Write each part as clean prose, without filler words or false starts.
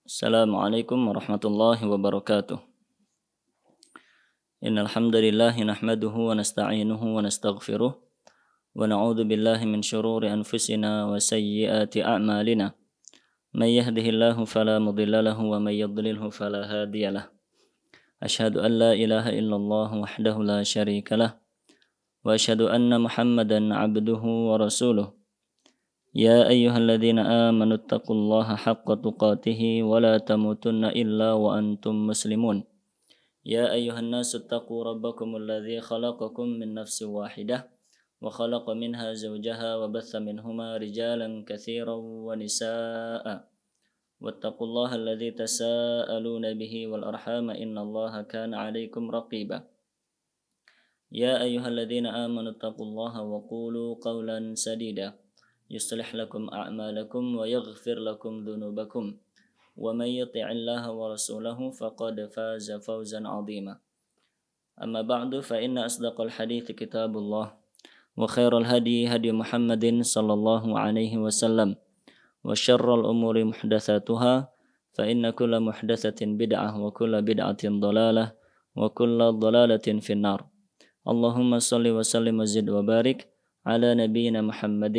Assalamualaikum warahmatullahi wabarakatuh. Innal hamdalillah nahmaduhu wa nasta'inuhu wa nastaghfiruh wa na'udzu billahi min shururi anfusina wa sayyiati a'malina. May yahdihillahu fala mudilla lahu wa may yudlilhu fala hadiyalah. Asyhadu an la ilaha illallah wahdahu la syarikalah wa asyhadu anna Muhammadan 'abduhu wa rasuluh. Ya ayyuhalladzina amanu taqullaha haqqa tuqatih wa la tamutunna illa wa antum muslimun. Ya ayyuhan nasu taqu rabbakumul ladzi khalaqakum min nafsin wahidah wa khalaqa minha zawjaha wa batha minhuma rijalan katsiran wa nisaa'a. Wattaqullaha alladzi tasaaluna bihi wal arhama innallaha kana 'alaikum raqiba. Ya ayyuhalladzina amanu taqullaha wa qulu qawlan sadida. يصلح لكم أعمالكم ويغفر لكم ذنوبكم ومن يطع الله ورسوله فقد فاز فوزا عظيما أما بعد فإن أصدق الحديث كتاب الله وخير الهدي هدي محمد صلى الله عليه وسلم وشر الأمور محدثاتها فإن كل محدثة بدعة وكل بدعة ضلالة وكل ضلالة في النار اللهم صل وسلم وزد وبارك على نبينا محمد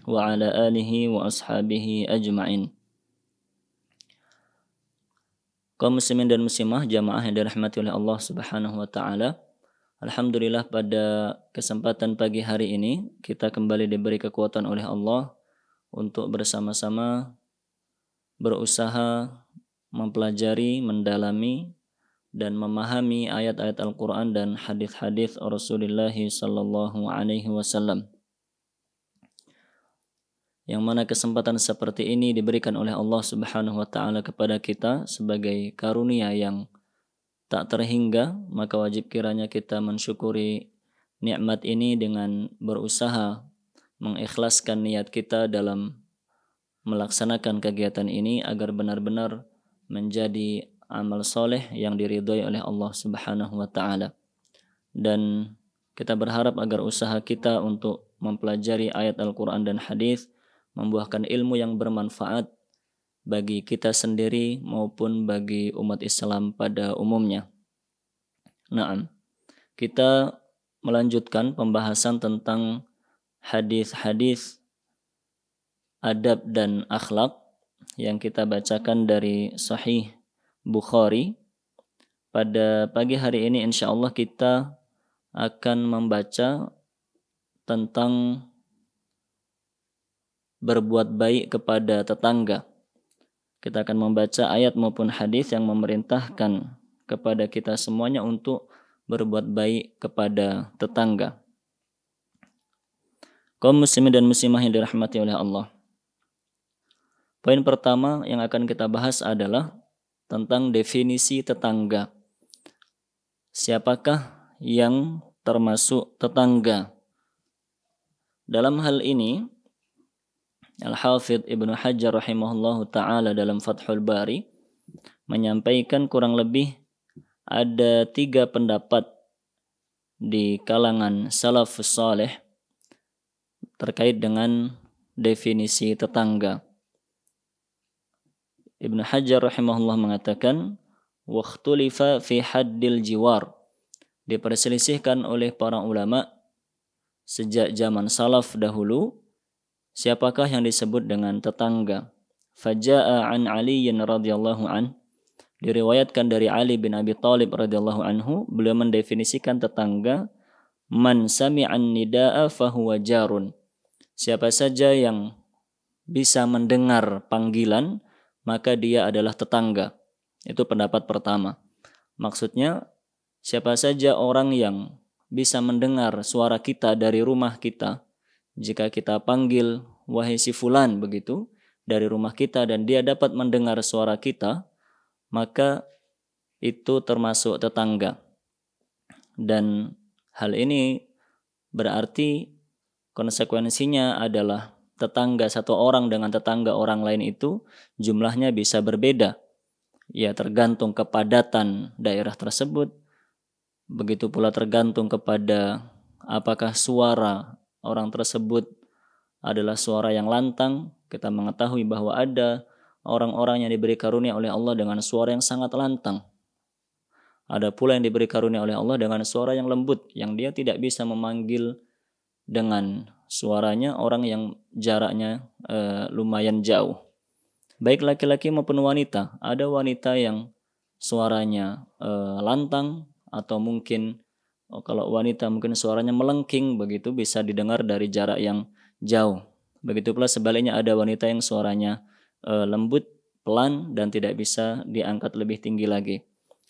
wa ala alihi wa ashabihi ajma'in. Kaum muslimin dan muslimah jamaah yang dirahmati oleh Allah Subhanahu wa taala. Alhamdulillah pada kesempatan pagi hari ini kita kembali diberi kekuatan oleh Allah untuk bersama-sama berusaha mempelajari, mendalami dan memahami ayat-ayat Al-Qur'an dan hadis-hadis Rasulullah sallallahu alaihi wasallam. Yang mana kesempatan seperti ini diberikan oleh Allah Subhanahu wa taala kepada kita sebagai karunia yang tak terhingga, maka wajib kiranya kita mensyukuri nikmat ini dengan berusaha mengikhlaskan niat kita dalam melaksanakan kegiatan ini agar benar-benar menjadi amal soleh yang diridhoi oleh Allah Subhanahu wa taala. Dan kita berharap agar usaha kita untuk mempelajari ayat Al-Qur'an dan hadis membuahkan ilmu yang bermanfaat bagi kita sendiri maupun bagi umat Islam pada umumnya. Naam. Kita melanjutkan pembahasan tentang hadis-hadis adab dan akhlak yang kita bacakan dari Sahih Bukhari. Pada pagi hari ini insyaallah kita akan membaca tentang berbuat baik kepada tetangga. Kita akan membaca ayat maupun hadis yang memerintahkan kepada kita semuanya untuk berbuat baik kepada tetangga. Kaum muslimin dan muslimah yang dirahmati oleh Allah. Poin pertama yang akan kita bahas adalah tentang definisi tetangga. Siapakah yang termasuk tetangga? Dalam hal ini Al-Hafidh Ibnu Hajar rahimahullahu ta'ala dalam Fathul Bari menyampaikan kurang lebih ada 3 pendapat di kalangan salafus saleh terkait dengan definisi tetangga. Ibnu Hajar rahimahullah mengatakan waqtulifa fi haddil jiwar, diperselisihkan oleh para ulama sejak zaman salaf dahulu siapakah yang disebut dengan tetangga. Faja'a an Ali radhiyallahu an, diriwayatkan dari Ali bin Abi Thalib radhiyallahu anhu, beliau mendefinisikan tetangga man sami'an nida'a fahuwa jarun, siapa saja yang bisa mendengar panggilan maka dia adalah tetangga. Itu pendapat pertama. Maksudnya siapa saja orang yang bisa mendengar suara kita dari rumah kita, jika kita panggil wahai si fulan begitu dari rumah kita dan dia dapat mendengar suara kita, maka itu termasuk tetangga. Dan hal ini berarti konsekuensinya adalah tetangga satu orang dengan tetangga orang lain itu jumlahnya bisa berbeda. Ya, tergantung kepadatan daerah tersebut. Begitu pula tergantung kepada apakah suara orang tersebut adalah suara yang lantang. Kita mengetahui bahwa ada orang-orang yang diberi karunia oleh Allah dengan suara yang sangat lantang. Ada pula yang diberi karunia oleh Allah dengan suara yang lembut, yang dia tidak bisa memanggil dengan suaranya orang yang jaraknya lumayan jauh. Baik laki-laki maupun wanita. Ada wanita yang suaranya lantang, atau mungkin kalau wanita mungkin suaranya melengking, begitu bisa didengar dari jarak yang jauh. Begitu pula sebaliknya, ada wanita yang suaranya lembut, pelan, dan tidak bisa diangkat lebih tinggi lagi.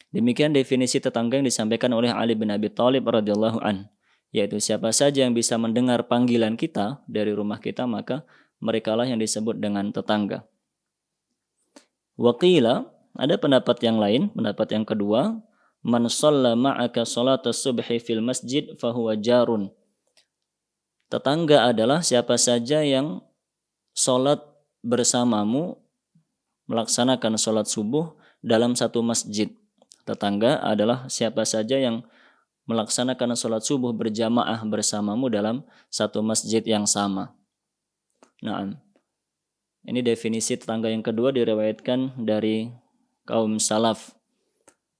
Demikian definisi tetangga yang disampaikan oleh Ali bin Abi Thalib radhiyallahu an, yaitu siapa saja yang bisa mendengar panggilan kita dari rumah kita, maka merekalah yang disebut dengan tetangga. Waqila, ada pendapat yang lain, pendapat yang kedua, man shalla ma'aka shalatas subhi fil masjid fahuwa jarun. Tetangga adalah siapa saja yang sholat bersamamu, melaksanakan sholat subuh dalam satu masjid. Tetangga adalah siapa saja yang melaksanakan sholat subuh berjamaah bersamamu dalam satu masjid yang sama. Nah, ini definisi tetangga yang kedua diriwayatkan dari kaum salaf.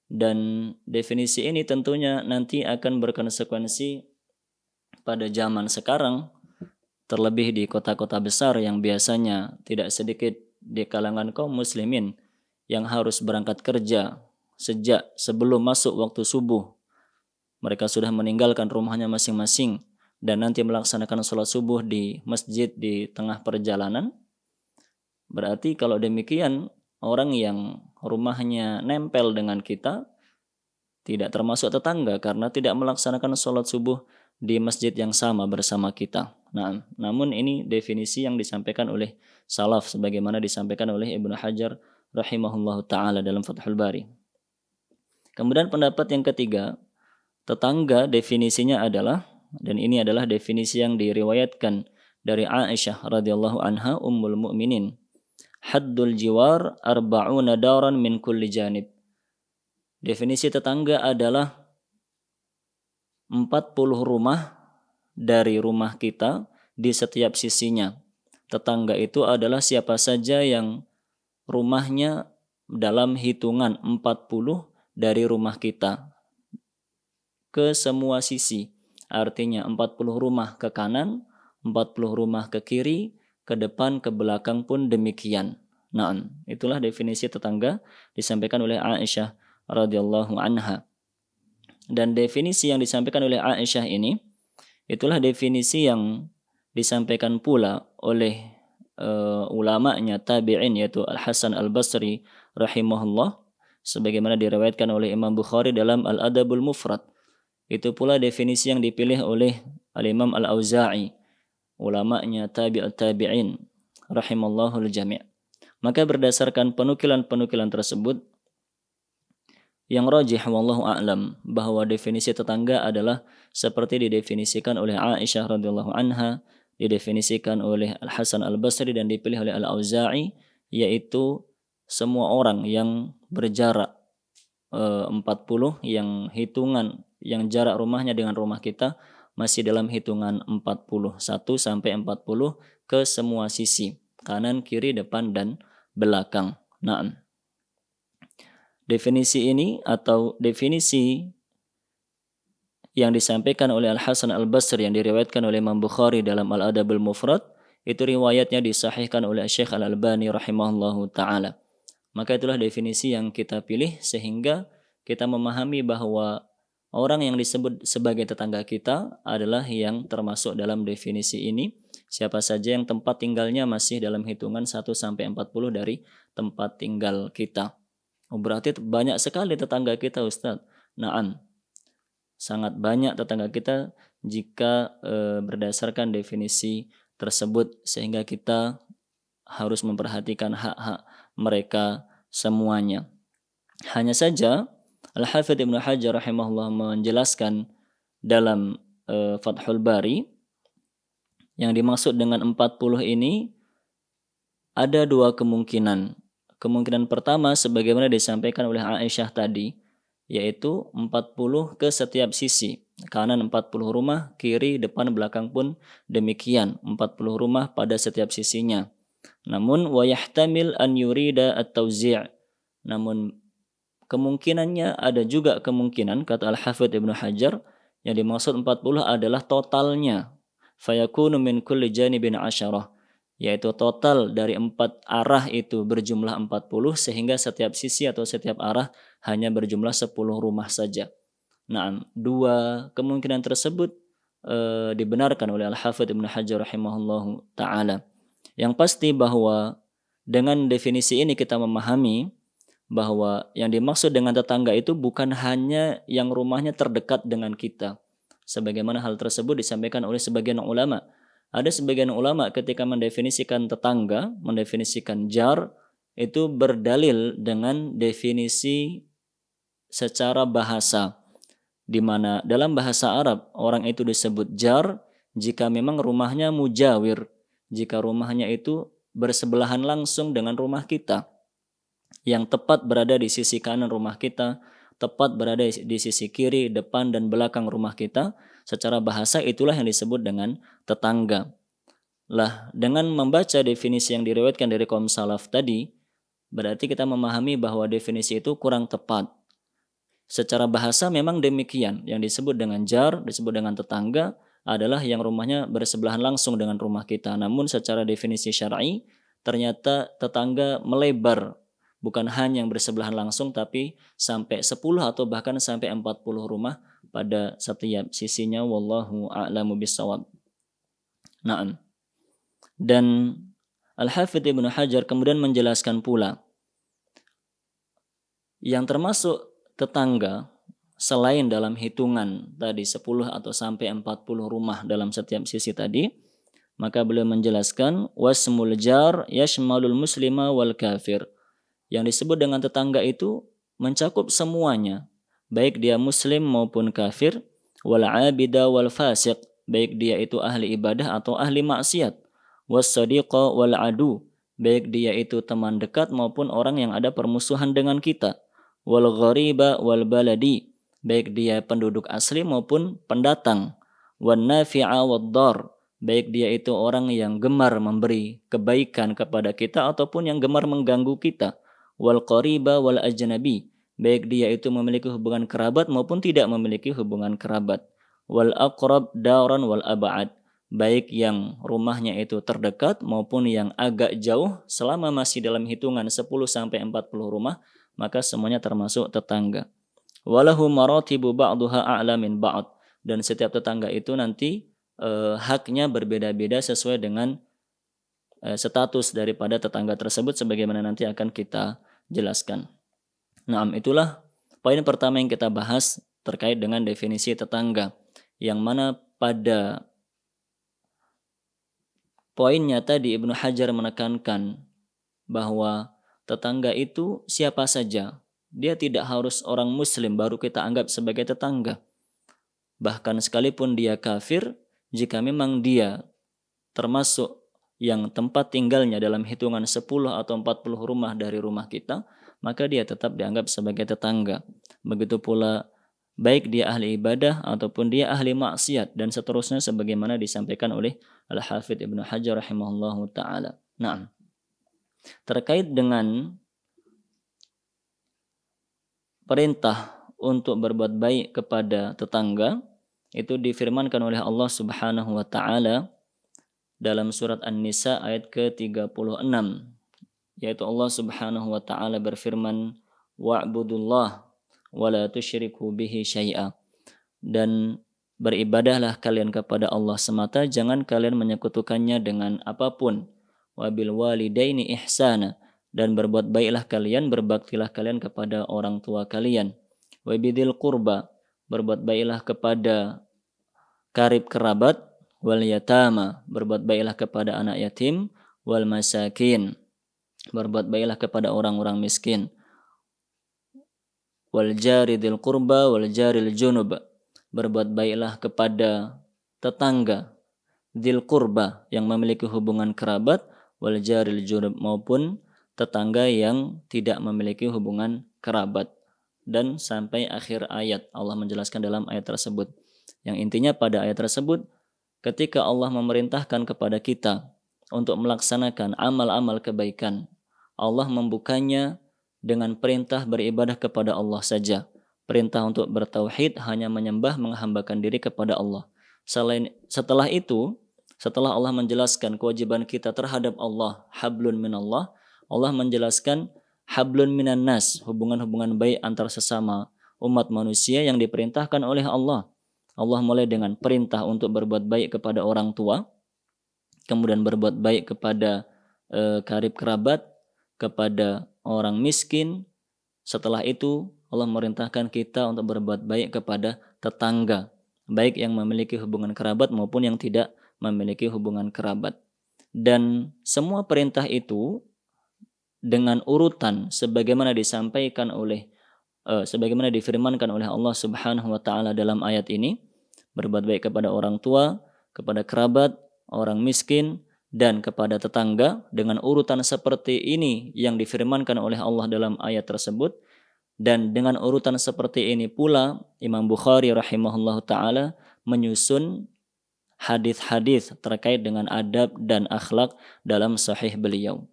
Dan definisi ini tentunya nanti akan berkonsekuensi pada zaman sekarang, terlebih di kota-kota besar yang biasanya tidak sedikit di kalangan kaum muslimin yang harus berangkat kerja sejak sebelum masuk waktu subuh. Mereka sudah meninggalkan rumahnya masing-masing dan nanti melaksanakan sholat subuh di masjid di tengah perjalanan. Berarti kalau demikian, orang yang rumahnya nempel dengan kita tidak termasuk tetangga karena tidak melaksanakan sholat subuh di masjid yang sama bersama kita. Nah, namun ini definisi yang disampaikan oleh salaf sebagaimana disampaikan oleh Ibnu Hajar rahimahullahu ta'ala dalam Fathul Bari. Kemudian pendapat yang ketiga, tetangga definisinya adalah, dan ini adalah definisi yang diriwayatkan dari Aisyah radhiyallahu anha ummul mukminin, haddul jiwar arba'una daran min kulli janib. Definisi tetangga adalah 40 rumah dari rumah kita di setiap sisinya. Tetangga itu adalah siapa saja yang rumahnya dalam hitungan 40 dari rumah kita ke semua sisi. Artinya 40 rumah ke kanan, 40 rumah ke kiri, ke depan, ke belakang pun demikian. Nah, itulah definisi tetangga disampaikan oleh Aisyah radhiyallahu anha. Dan definisi yang disampaikan oleh Aisyah ini, itulah definisi yang disampaikan pula oleh ulama'nya tabi'in, yaitu Al-Hasan Al-Basri rahimahullah, sebagaimana diriwayatkan oleh Imam Bukhari dalam Al-Adabul Mufrad. Itu pula definisi yang dipilih oleh Al-Imam Al-Auza'i, ulama'nya tabi'in rahimallahul jami'. Maka berdasarkan penukilan-penukilan tersebut, yang rajih wallahu a'lam bahwa definisi tetangga adalah seperti didefinisikan oleh Aisyah radhiyallahu anha, didefinisikan oleh Al-Hasan Al-Basri dan dipilih oleh Al-Auza'i, yaitu semua orang yang berjarak 40, yang hitungan yang jarak rumahnya dengan rumah kita masih dalam hitungan 41 sampai 40 ke semua sisi, kanan, kiri, depan dan belakang. Nah, definisi ini atau definisi yang disampaikan oleh Al-Hasan Al-Basri yang diriwayatkan oleh Imam Bukhari dalam Al-Adabul Mufrad, itu riwayatnya disahihkan oleh Syekh Al-Albani rahimahullahu ta'ala. Maka itulah definisi yang kita pilih sehingga kita memahami bahwa orang yang disebut sebagai tetangga kita adalah yang termasuk dalam definisi ini. Siapa saja yang tempat tinggalnya masih dalam hitungan 1 sampai 40 dari tempat tinggal kita. Berarti banyak sekali tetangga kita, Ustaz. Naam. Sangat banyak tetangga kita jika berdasarkan definisi tersebut, sehingga kita harus memperhatikan hak-hak mereka semuanya. Hanya saja Al-Hafidz Ibnu Hajar rahimahullah menjelaskan dalam Fathul Bari, yang dimaksud dengan 40 ini ada dua kemungkinan. Kemungkinan pertama sebagaimana disampaikan oleh Aisyah tadi, yaitu 40 ke setiap sisi. Kanan 40 rumah, kiri, depan, belakang pun demikian, 40 rumah pada setiap sisinya. Namun wa yahtamil an yurida at-tawzi'. Namun kemungkinannya ada juga kemungkinan kata Al-Hafidz Ibnu Hajar yang dimaksud 40 adalah totalnya. Fayakunu min kulli janibin 10, yaitu total dari 4 arah itu berjumlah 40 sehingga setiap sisi atau setiap arah hanya berjumlah 10 rumah saja. Nah, dua kemungkinan tersebut dibenarkan oleh Al-Hafidz Ibnu Hajar rahimahullahu taala. Yang pasti bahwa dengan definisi ini kita memahami bahwa yang dimaksud dengan tetangga itu bukan hanya yang rumahnya terdekat dengan kita. Sebagaimana hal tersebut disampaikan oleh sebagian ulama. Ada sebagian ulama ketika mendefinisikan tetangga, mendefinisikan jar, itu berdalil dengan definisi secara bahasa. Di mana dalam bahasa Arab orang itu disebut jar jika memang rumahnya mujawir, jika rumahnya itu bersebelahan langsung dengan rumah kita, yang tepat berada di sisi kanan rumah kita, tepat berada di sisi kiri, depan dan belakang rumah kita. Secara bahasa itulah yang disebut dengan tetangga. Lah, dengan membaca definisi yang diriwayatkan dari kaum salaf tadi, berarti kita memahami bahwa definisi itu kurang tepat. Secara bahasa memang demikian. Yang disebut dengan jar, disebut dengan tetangga adalah yang rumahnya bersebelahan langsung dengan rumah kita. Namun secara definisi syar'i, ternyata tetangga melebar. Bukan hanya yang bersebelahan langsung, tapi sampai 10 atau bahkan sampai 40 rumah pada setiap sisinya. Wallahu a'lamu bissawab. Naam. Dan Al-Hafidz Ibnu Hajar kemudian menjelaskan pula yang termasuk tetangga selain dalam hitungan tadi 10 atau sampai 40 rumah dalam setiap sisi tadi, maka beliau menjelaskan wasmul jar yashmalul muslima wal kafir. Yang disebut dengan tetangga itu mencakup semuanya, baik dia muslim maupun kafir, wal abida wal fasiq, baik dia itu ahli ibadah atau ahli maksiat, was sadiqa wal adu, baik dia itu teman dekat maupun orang yang ada permusuhan dengan kita, wal ghariba wal baladi, baik dia penduduk asli maupun pendatang, wan nafi'a wad dar, baik dia itu orang yang gemar memberi kebaikan kepada kita ataupun yang gemar mengganggu kita, wal qariba wal ajnabi, baik dia itu memiliki hubungan kerabat maupun tidak memiliki hubungan kerabat, wal aqrab daran wal ab'ad, baik yang rumahnya itu terdekat maupun yang agak jauh, selama masih dalam hitungan 10 sampai 40 rumah, maka semuanya termasuk tetangga. Walahu maratibu ba'duha a'la min ba'd, dan setiap tetangga itu nanti haknya berbeda-beda sesuai dengan status daripada tetangga tersebut sebagaimana nanti akan kita jelaskan. Nah, itulah poin pertama yang kita bahas terkait dengan definisi tetangga, yang mana pada poinnya tadi Ibnu Hajar menekankan bahwa tetangga itu siapa saja. Dia tidak harus orang muslim baru kita anggap sebagai tetangga. Bahkan sekalipun dia kafir, jika memang dia termasuk yang tempat tinggalnya dalam hitungan 10 atau 40 rumah dari rumah kita, maka dia tetap dianggap sebagai tetangga. Begitu pula baik dia ahli ibadah ataupun dia ahli maksiat dan seterusnya sebagaimana disampaikan oleh Al-Hafidz Ibnu Hajar rahimahullahu taala. Nah, terkait dengan perintah untuk berbuat baik kepada tetangga, itu difirmankan oleh Allah Subhanahu wa taala dalam surat An-Nisa ayat ke-36, yaitu Allah Subhanahu wa taala berfirman, wa'budullah wa la tusyriku bihi syai'a, dan beribadahlah kalian kepada Allah semata, jangan kalian menyekutukannya dengan apapun. Wabil walidaini ihsana, dan berbuat baiklah kalian, berbaktilah kalian kepada orang tua kalian. Wabidil qurba, berbuat baiklah kepada karib kerabat, wal yatama, berbuat baiklah kepada anak yatim, wal masakin, berbuat baiklah kepada orang-orang miskin, wal jari dzil qurba wal jaril junub, berbuat baiklah kepada tetangga dzil qurba yang memiliki hubungan kerabat, wal jaril junub, maupun tetangga yang tidak memiliki hubungan kerabat, dan sampai akhir ayat Allah menjelaskan dalam ayat tersebut. Yang intinya pada ayat tersebut, ketika Allah memerintahkan kepada kita untuk melaksanakan amal-amal kebaikan, Allah membukanya dengan perintah beribadah kepada Allah saja. Perintah untuk bertauhid, hanya menyembah, menghambakan diri kepada Allah. Setelah itu, setelah Allah menjelaskan kewajiban kita terhadap Allah, hablun minallah, Allah menjelaskan hablun minan nas, hubungan-hubungan baik antar sesama umat manusia yang diperintahkan oleh Allah. Allah mulai dengan perintah untuk berbuat baik kepada orang tua, kemudian berbuat baik kepada karib kerabat, kepada orang miskin. Setelah itu Allah merintahkan kita untuk berbuat baik kepada tetangga, baik yang memiliki hubungan kerabat maupun yang tidak memiliki hubungan kerabat. Dan semua perintah itu dengan urutan sebagaimana disampaikan oleh sebagaimana difirmankan oleh Allah Subhanahu wa taala dalam ayat ini, berbuat baik kepada orang tua, kepada kerabat, orang miskin, dan kepada tetangga dengan urutan seperti ini yang difirmankan oleh Allah dalam ayat tersebut. Dan dengan urutan seperti ini pula Imam Bukhari rahimahullah ta'ala menyusun hadis-hadis terkait dengan adab dan akhlak dalam sahih beliau.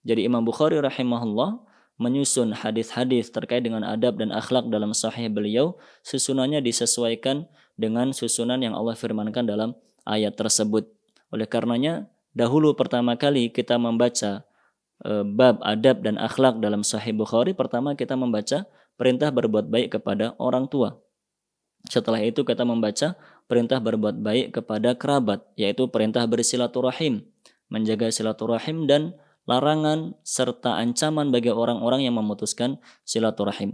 Jadi Imam Bukhari rahimahullah menyusun hadis-hadis terkait dengan adab dan akhlak dalam sahih beliau, susunannya disesuaikan dengan susunan yang Allah firmankan dalam ayat tersebut. Oleh karenanya, dahulu pertama kali kita membaca bab adab dan akhlak dalam Sahih Bukhari, pertama kita membaca perintah berbuat baik kepada orang tua. Setelah itu kita membaca perintah berbuat baik kepada kerabat, yaitu perintah bersilaturahim, menjaga silaturahim, dan larangan serta ancaman bagi orang-orang yang memutuskan silaturahim.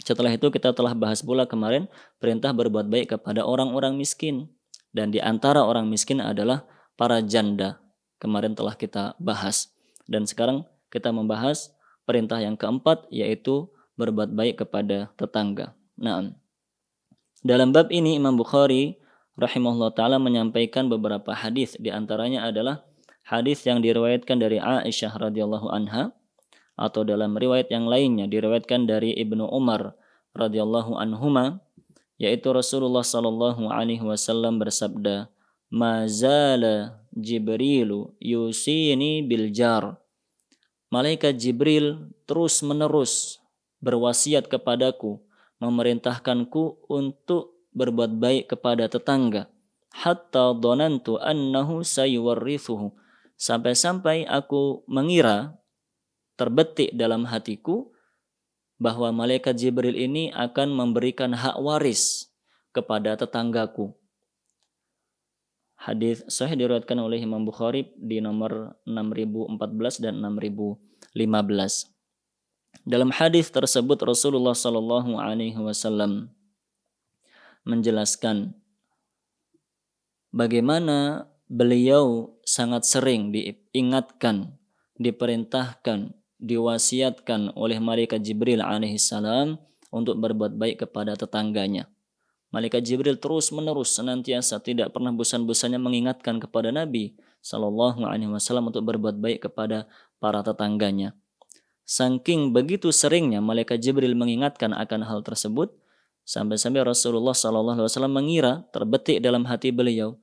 Setelah itu kita telah bahas pula kemarin perintah berbuat baik kepada orang-orang miskin, dan di antara orang miskin adalah para janda. Kemarin telah kita bahas. Dan sekarang kita membahas perintah yang keempat, yaitu berbuat baik kepada tetangga. Nah, dalam bab ini Imam Bukhari rahimahullah ta'ala menyampaikan beberapa hadis. Di antaranya adalah hadis yang diriwayatkan dari Aisyah radhiyallahu anha, atau dalam riwayat yang lainnya diriwayatkan dari Ibnu Umar radhiyallahu anhuma, yaitu Rasulullah sallallahu alaihi wasallam bersabda, "Mazala Jibrilu yusini bil jar." Malaikat Jibril terus-menerus berwasiat kepadaku, memerintahkanku untuk berbuat baik kepada tetangga. Hatta dhanantu annahu sayuwarrithuhu. Sampai-sampai aku mengira, terbetik dalam hatiku, bahwa malaikat Jibril ini akan memberikan hak waris kepada tetanggaku. Hadis sahih diriwayatkan oleh Imam Bukhari di nomor 6014 dan 6015. Dalam hadis tersebut Rasulullah sallallahu alaihi wasallam menjelaskan bagaimana beliau sangat sering diingatkan, diperintahkan, diwasiatkan oleh malaikat Jibril alaihissalam untuk berbuat baik kepada tetangganya. Malaikat Jibril terus-menerus senantiasa tidak pernah bosan-bosannya mengingatkan kepada Nabi sallallahu alaihi wasallam untuk berbuat baik kepada para tetangganya. Saking begitu seringnya malaikat Jibril mengingatkan akan hal tersebut, sampai-sampai Rasulullah sallallahu alaihi wasallam mengira, terbetik dalam hati beliau,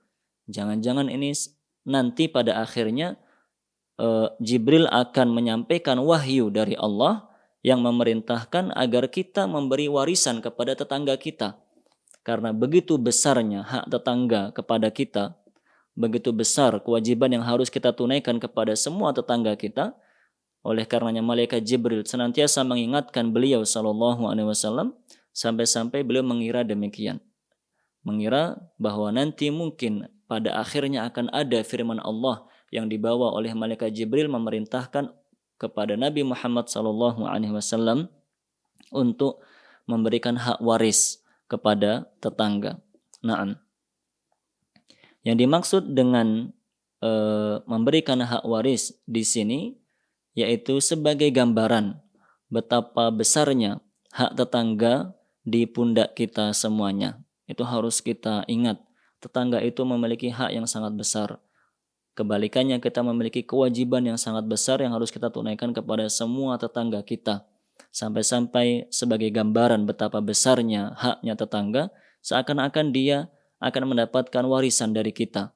jangan-jangan ini nanti pada akhirnya Jibril akan menyampaikan wahyu dari Allah yang memerintahkan agar kita memberi warisan kepada tetangga kita. Karena begitu besarnya hak tetangga kepada kita, begitu besar kewajiban yang harus kita tunaikan kepada semua tetangga kita. Oleh karenanya malaikat Jibril senantiasa mengingatkan beliau sallallahu alaihi wasallam, sampai-sampai beliau mengira demikian. Mengira bahwa nanti mungkin pada akhirnya akan ada firman Allah yang dibawa oleh malaikat Jibril memerintahkan kepada Nabi Muhammad sallallahu alaihi wasallam untuk memberikan hak waris kepada tetangga. Naam. Yang dimaksud dengan memberikan hak waris di sini yaitu sebagai gambaran betapa besarnya hak tetangga di pundak kita semuanya. Itu harus kita ingat. Tetangga itu memiliki hak yang sangat besar. Kebalikannya, kita memiliki kewajiban yang sangat besar yang harus kita tunaikan kepada semua tetangga kita. Sampai-sampai sebagai gambaran betapa besarnya haknya tetangga, seakan-akan dia akan mendapatkan warisan dari kita.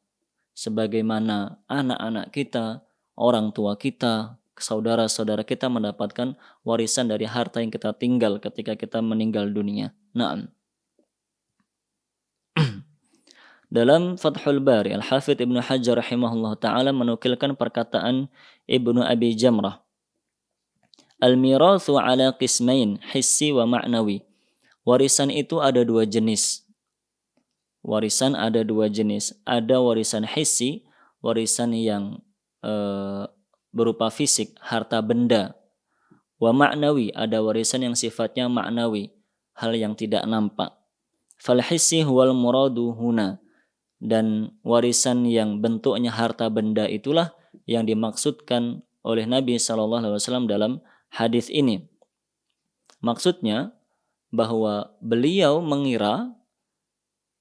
sebagaimana anak-anak kita, orang tua kita, saudara-saudara kita mendapatkan warisan dari harta yang kita tinggal ketika kita meninggal dunia. Naam. Dalam Fathul Bari, Al-Hafidh Ibnu Hajar rahimahullah ta'ala menukilkan perkataan Ibnu Abi Jamrah. Al-mirathu ala qismain, hissi wa ma'nawi. Warisan itu ada dua jenis. Warisan ada dua jenis. Ada warisan hissi, warisan yang berupa fisik, harta benda. Wa ma'nawi, ada warisan yang sifatnya ma'nawi, hal yang tidak nampak. Fal hissi huwal muradu huna. Dan warisan yang bentuknya harta benda itulah yang dimaksudkan oleh Nabi SAW dalam hadis ini. Maksudnya bahwa beliau mengira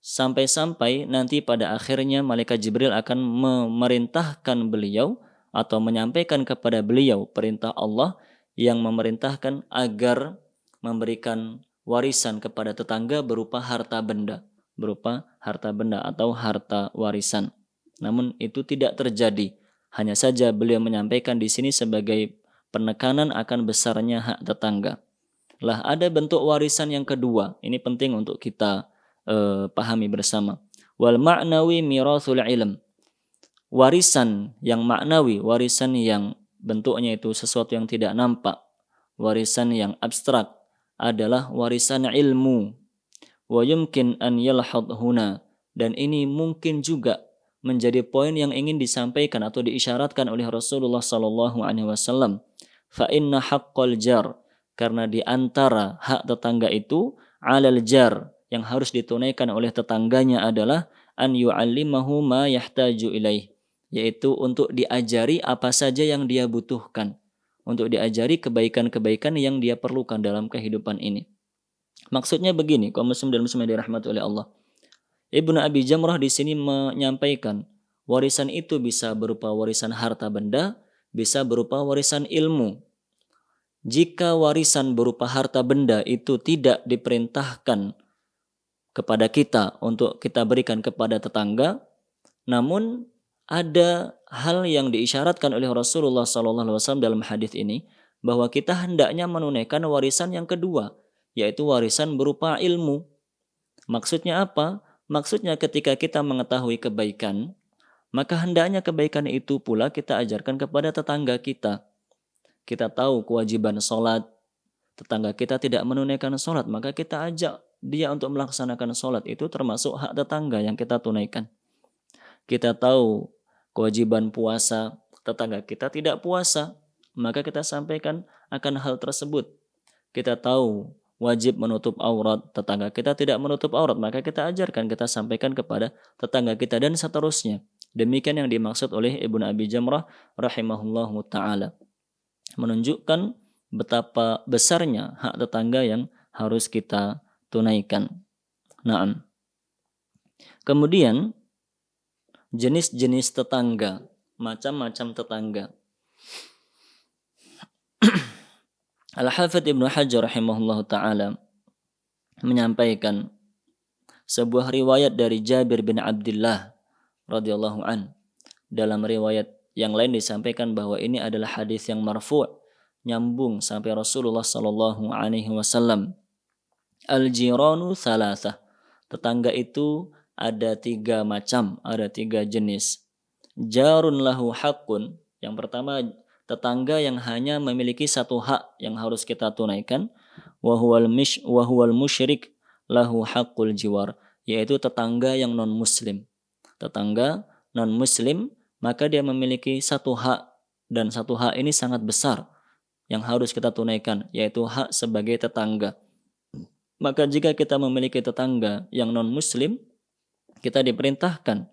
sampai-sampai nanti pada akhirnya malaikat Jibril akan memerintahkan beliau atau menyampaikan kepada beliau perintah Allah yang memerintahkan agar memberikan warisan kepada tetangga berupa harta benda atau harta warisan. Namun itu tidak terjadi. Hanya saja beliau menyampaikan di sini sebagai penekanan akan besarnya hak tetangga. Lah ada bentuk warisan yang kedua. Ini penting untuk kita pahami bersama. Wal ma'nawi mirathul ilm. Warisan yang maknawi, warisan yang bentuknya itu sesuatu yang tidak nampak, warisan yang abstrak adalah warisan ilmu. Wa yumkin an yalhad huna, dan ini mungkin juga menjadi poin yang ingin disampaikan atau diisyaratkan oleh Rasulullah sallallahu alaihi wasallam. Fa inna haqqal jar, karena di antara hak tetangga itu alal jar, yang harus ditunaikan oleh tetangganya adalah an yu'allimahu ma yahtaju ilaih, yaitu untuk diajari apa saja yang dia butuhkan, untuk diajari kebaikan-kebaikan yang dia perlukan dalam kehidupan ini. Maksudnya begini, kaum muslim dan muslimat dirahmati oleh Allah. Ibnu Abi Jamrah di sini menyampaikan warisan itu bisa berupa warisan harta benda, bisa berupa warisan ilmu. Jika warisan berupa harta benda itu tidak diperintahkan kepada kita untuk kita berikan kepada tetangga, namun ada hal yang diisyaratkan oleh Rasulullah SAW dalam hadis ini bahwa kita hendaknya menunaikan warisan yang kedua, yaitu warisan berupa ilmu. Maksudnya apa? Maksudnya ketika kita mengetahui kebaikan, maka hendaknya kebaikan itu pula kita ajarkan kepada tetangga kita. Kita tahu kewajiban sholat, tetangga kita tidak menunaikan sholat, maka kita ajak dia untuk melaksanakan sholat, itu termasuk hak tetangga yang kita tunaikan. Kita tahu kewajiban puasa, tetangga kita tidak puasa, maka kita sampaikan akan hal tersebut. Kita tahu wajib menutup aurat, tetangga kita tidak menutup aurat, maka kita ajarkan, kita sampaikan kepada tetangga kita, dan seterusnya. Demikian yang dimaksud oleh Ibnu Abi Jamrah rahimahullahu ta'ala. Menunjukkan betapa besarnya hak tetangga yang harus kita tunaikan. Naam. Kemudian jenis-jenis tetangga, macam-macam tetangga. Al-Hafidh Ibnu Hajar rahimahullahu ta'ala menyampaikan sebuah riwayat dari Jabir bin Abdullah radhiyallahu an. Dalam riwayat yang lain disampaikan bahwa ini adalah hadis yang marfu', nyambung sampai Rasulullah sallallahu alaihi wasallam. Al-jiranu thalathah. Tetangga itu ada 3 macam, ada 3 jenis. Jarun lahu haqqun. Yang pertama, tetangga yang hanya memiliki satu hak yang harus kita tunaikan, wa huwal musyrik lahu haqqul jiwar, yaitu tetangga yang non muslim. Tetangga non muslim, maka dia memiliki satu hak, dan satu hak ini sangat besar yang harus kita tunaikan, yaitu hak sebagai tetangga. Maka jika kita memiliki tetangga yang non muslim, kita diperintahkan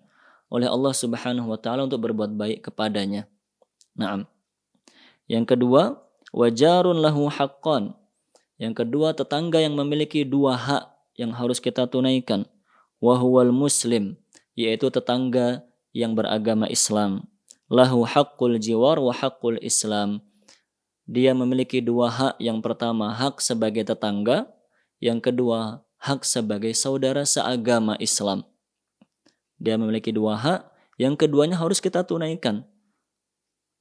oleh Allah Subhanahu wa taala untuk berbuat baik kepadanya. Naam. Yang kedua, wajarun lahu haqqan. Yang kedua, tetangga yang memiliki 2 hak yang harus kita tunaikan. Wa huwal muslim, yaitu tetangga yang beragama Islam. Lahu haqqul jiwar wa haqqul Islam. Dia memiliki 2 hak. Yang pertama, hak sebagai tetangga. Yang kedua, hak sebagai saudara seagama Islam. Dia memiliki 2 hak. Yang keduanya harus kita tunaikan.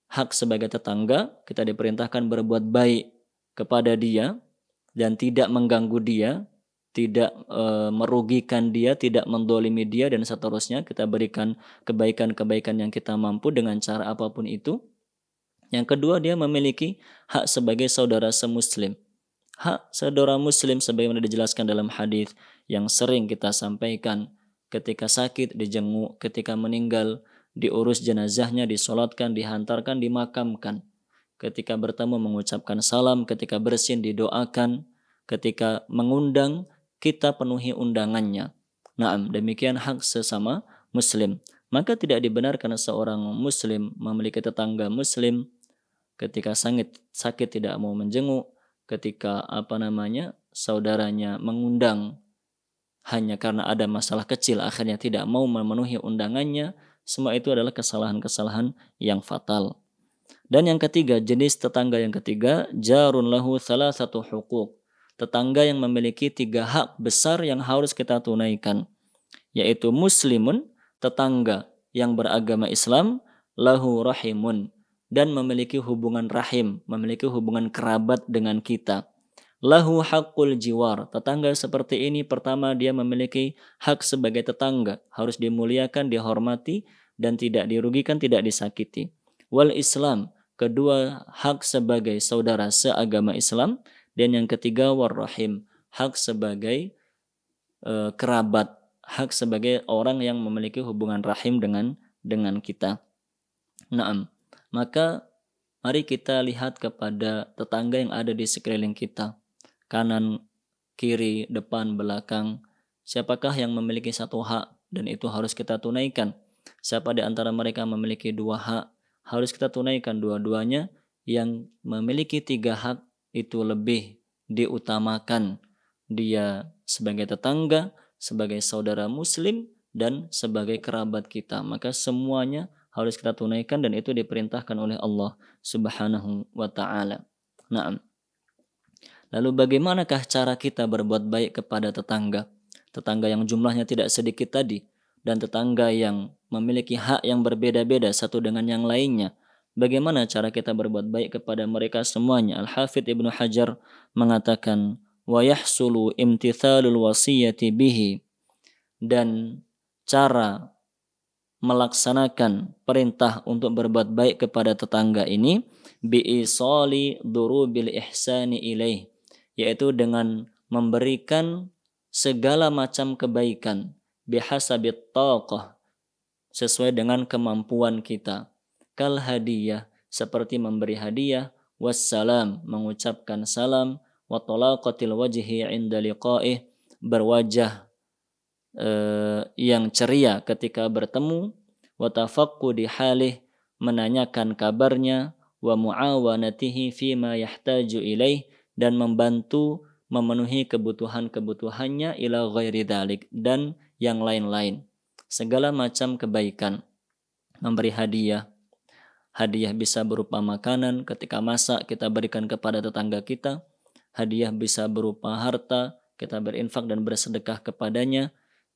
Hak sebagai tetangga, kita diperintahkan berbuat baik kepada dia dan tidak mengganggu dia, tidak merugikan dia, tidak mendolimi dia, dan seterusnya. Kita berikan kebaikan-kebaikan yang kita mampu dengan cara apapun itu. Yang kedua, dia memiliki hak sebagai saudara semuslim. Hak saudara muslim sebagaimana dijelaskan dalam hadis yang sering kita sampaikan, ketika sakit dijenguk, ketika meninggal diurus jenazahnya, disolatkan, dihantarkan, dimakamkan. Ketika bertemu mengucapkan salam, ketika bersin didoakan, ketika mengundang kita penuhi undangannya. Naam, demikian hak sesama muslim. Maka tidak dibenarkan seorang muslim memiliki tetangga muslim ketika sakit tidak mau menjenguk, ketika saudaranya mengundang hanya karena ada masalah kecil akhirnya tidak mau memenuhi undangannya. Semua itu adalah kesalahan-kesalahan yang fatal. Dan yang ketiga, jenis tetangga yang ketiga, jarun lahu thalathatu huquq. Tetangga yang memiliki 3 hak besar yang harus kita tunaikan, yaitu muslimun, tetangga yang beragama Islam, lahu rahimun, dan memiliki hubungan rahim, memiliki hubungan kerabat dengan kita. Lahu haqqul jiwar, tetangga seperti ini pertama dia memiliki hak sebagai tetangga, harus dimuliakan, dihormati, dan tidak dirugikan, tidak disakiti. Wal Islam, kedua hak sebagai saudara seagama Islam, dan yang ketiga war rahim, hak sebagai kerabat, hak sebagai orang yang memiliki hubungan rahim dengan kita. Naam, maka mari kita lihat kepada tetangga yang ada di sekeliling kita. Kanan, kiri, depan, belakang. Siapakah yang memiliki 1 hak dan itu harus kita tunaikan? Siapa di antara mereka memiliki 2 hak? Harus kita tunaikan dua-duanya. Yang memiliki 3 hak itu lebih diutamakan. Dia sebagai tetangga, sebagai saudara muslim, dan sebagai kerabat kita. Maka semuanya harus kita tunaikan dan itu diperintahkan oleh Allah Subhanahu wa ta'ala. Naam. Lalu bagaimanakah cara kita berbuat baik kepada tetangga? Tetangga yang jumlahnya tidak sedikit tadi, dan tetangga yang memiliki hak yang berbeda-beda satu dengan yang lainnya. Bagaimana cara kita berbuat baik kepada mereka semuanya? Al-Hafidh Ibnu Hajar mengatakan, wa yahsulu imtithalul wasiyati bihi, dan cara melaksanakan perintah untuk berbuat baik kepada tetangga ini bi'isali durubil ihsani ilaih, yaitu dengan memberikan segala macam kebaikan bihasabit taqah, sesuai dengan kemampuan kita. Kal hadiyah, seperti memberi hadiah, wassalam, mengucapkan salam, wa talaqatil wajhi inda liqa'ih, berwajah yang ceria ketika bertemu, wa tafaqqudi halih, menanyakan kabarnya, wa muawanatihi fima yahtaju ilaih, dan membantu memenuhi kebutuhan-kebutuhannya, ila ghairi dzalik, dan yang lain-lain. Segala macam kebaikan. Memberi hadiah. Hadiah bisa berupa makanan, ketika masak kita berikan kepada tetangga kita. Hadiah bisa berupa harta, kita berinfak dan bersedekah kepadanya.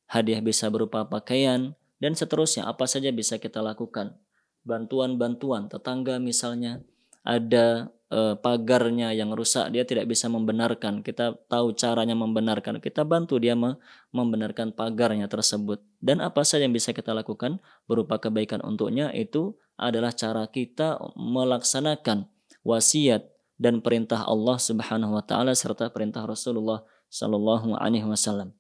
Hadiah bisa berupa pakaian, dan seterusnya. Apa saja bisa kita lakukan. Bantuan-bantuan tetangga, misalnya ada pagarnya yang rusak, dia tidak bisa membenarkan, kita tahu caranya membenarkan, kita bantu dia membenarkan pagarnya tersebut. Dan apa saja yang bisa kita lakukan berupa kebaikan untuknya, itu adalah cara kita melaksanakan wasiat dan perintah Allah Subhanahu wa taala serta perintah Rasulullah sallallahu alaihi wasallam.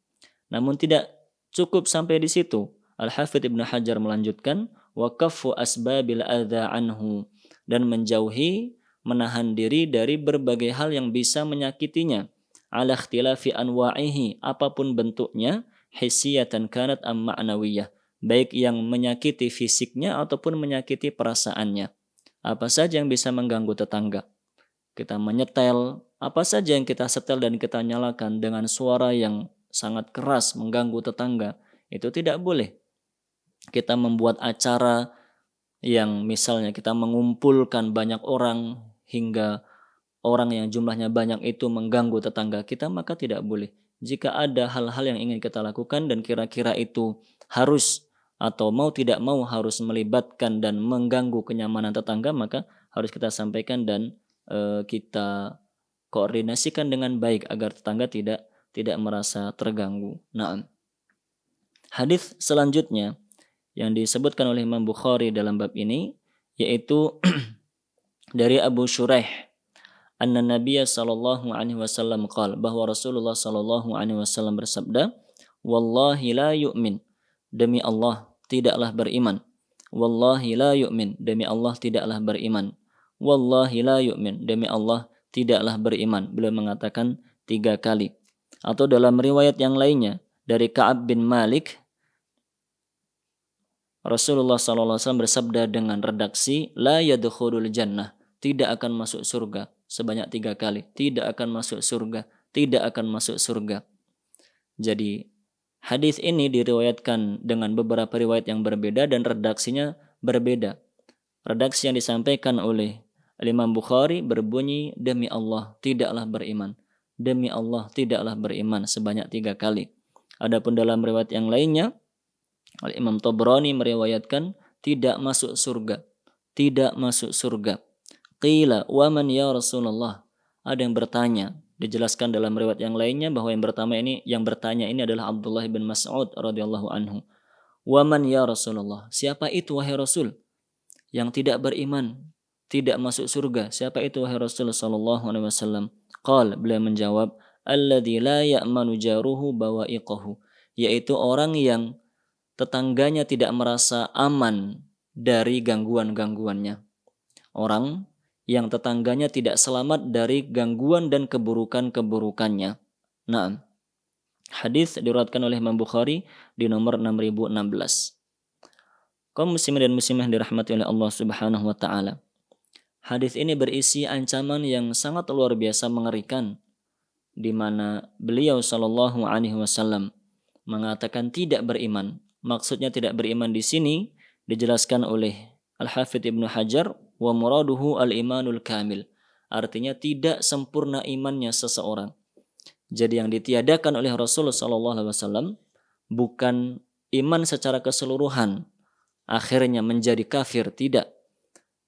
Namun tidak cukup sampai di situ. Al-Hafidh Ibnu Hajar melanjutkan, wa kaffu asbabil adza anhu, dan menjauhi, menahan diri dari berbagai hal yang bisa menyakitinya, ala ikhtilafi anwa'ihi, apapun bentuknya, hissiyatan kanat am ma'nawiyah, baik yang menyakiti fisiknya ataupun menyakiti perasaannya. Apa saja yang bisa mengganggu tetangga. Kita menyetel, apa saja yang kita setel dan kita nyalakan dengan suara yang sangat keras mengganggu tetangga, itu tidak boleh. Kita membuat acara yang misalnya kita mengumpulkan banyak orang hingga orang yang jumlahnya banyak itu mengganggu tetangga kita, maka tidak boleh. Jika ada hal-hal yang ingin kita lakukan dan kira-kira itu harus atau mau tidak mau harus melibatkan dan mengganggu kenyamanan tetangga, maka harus kita sampaikan dan kita koordinasikan dengan baik agar tetangga tidak merasa terganggu. Nah, hadis selanjutnya yang disebutkan oleh Imam Bukhari dalam bab ini yaitu dari Abu Shuraih anna Nabiya sallallahu alaihi wasallam qala, bahwa Rasulullah sallallahu alaihi wasallam bersabda, wallahi la yu'min, demi Allah tidaklah beriman. Wallahi la yu'min, demi Allah tidaklah beriman. Wallahi la yu'min, demi Allah tidaklah beriman. Beliau mengatakan 3 kali. Atau dalam riwayat yang lainnya dari Ka'ab bin Malik, Rasulullah SAW bersabda dengan redaksi la yadkhulul jannah, tidak akan masuk surga, sebanyak 3 kali. Tidak akan masuk surga, tidak akan masuk surga. Jadi hadis ini diriwayatkan dengan beberapa riwayat yang berbeda dan redaksinya berbeda. Redaksi yang disampaikan oleh Imam Bukhari berbunyi demi Allah tidaklah beriman. Demi Allah tidaklah beriman sebanyak 3 kali. Adapun dalam riwayat yang lainnya Imam Tabrani meriwayatkan tidak masuk surga. Tidak masuk surga. Qila wa man ya Rasulullah? Ada yang bertanya. Dijelaskan dalam riwayat yang lainnya bahwa yang bertanya ini adalah Abdullah bin Mas'ud radhiyallahu anhu. Wa man ya Rasulullah? Siapa itu wahai Rasul yang tidak beriman, tidak masuk surga? Siapa itu wahai Rasul sallallahu alaihi wasallam? Qal, beliau menjawab, alladzi la ya'manu jaruhu bawa'iqahu, yaitu orang yang tetangganya tidak merasa aman dari gangguan-gangguannya. Orang yang tetangganya tidak selamat dari gangguan dan keburukan-keburukannya. Nah, hadis diriwayatkan oleh Imam Bukhari di nomor 6016. Kaum muslimin dan muslimah dirahmati oleh Allah Subhanahu wa taala. Hadis ini berisi ancaman yang sangat luar biasa mengerikan, di mana beliau sallallahu alaihi wasallam mengatakan tidak beriman. Maksudnya tidak beriman di sini dijelaskan oleh Al-Hafidz Ibnu Hajar, wa muraduhu al-imanul kamil. Artinya tidak sempurna imannya seseorang. Jadi yang ditiadakan oleh Rasulullah SAW bukan iman secara keseluruhan, akhirnya menjadi kafir, tidak.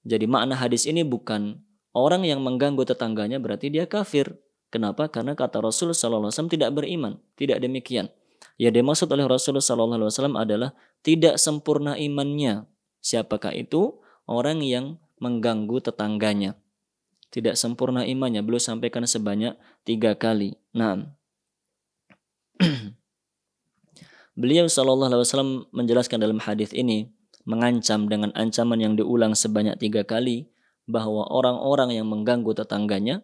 Jadi makna hadis ini bukan orang yang mengganggu tetangganya berarti dia kafir. Kenapa? Karena kata Rasulullah SAW tidak beriman. Tidak demikian. Yang dimaksud oleh Rasulullah SAW adalah tidak sempurna imannya. Siapakah itu? Orang yang mengganggu tetangganya. Tidak sempurna imannya. Beliau sampaikan sebanyak 3 kali. Nah, beliau SAW menjelaskan dalam hadis ini, mengancam dengan ancaman yang diulang sebanyak 3 kali, bahwa orang-orang yang mengganggu tetangganya,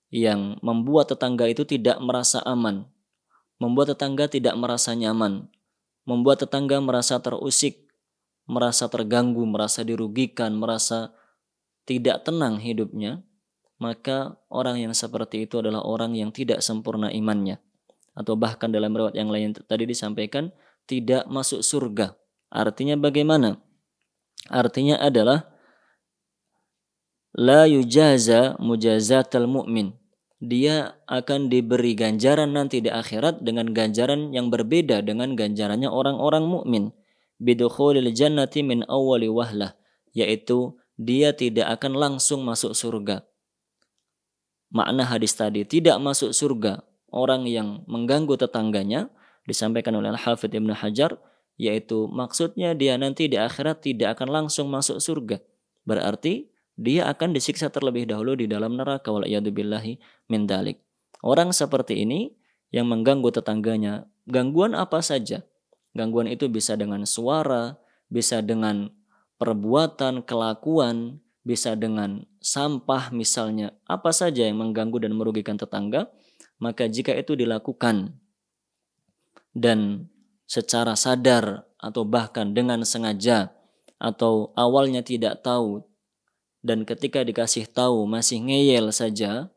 yang membuat tetangga itu tidak merasa aman, membuat tetangga tidak merasa nyaman, membuat tetangga merasa terusik, merasa terganggu, merasa dirugikan, merasa tidak tenang hidupnya, maka orang yang seperti itu adalah orang yang tidak sempurna imannya. Atau bahkan dalam riwayat yang lain tadi disampaikan tidak masuk surga. Artinya bagaimana? Artinya adalah la yujaza mujazatal mu'min. Dia akan diberi ganjaran nanti di akhirat dengan ganjaran yang berbeda dengan ganjarannya orang-orang mukmin. Bidukhulil jannati min awwali wahlah, yaitu dia tidak akan langsung masuk surga. Makna hadis tadi tidak masuk surga orang yang mengganggu tetangganya disampaikan oleh Al-Hafidz Ibnu Hajar, yaitu maksudnya dia nanti di akhirat tidak akan langsung masuk surga. Berarti dia akan disiksa terlebih dahulu di dalam neraka, wal'iyadzubillahi min dalik. Orang seperti ini yang mengganggu tetangganya, gangguan apa saja. Gangguan itu bisa dengan suara, bisa dengan perbuatan, kelakuan, bisa dengan sampah misalnya. Apa saja yang mengganggu dan merugikan tetangga, maka jika itu dilakukan dan secara sadar atau bahkan dengan sengaja atau awalnya tidak tahu dan ketika dikasih tahu masih ngeyel saja,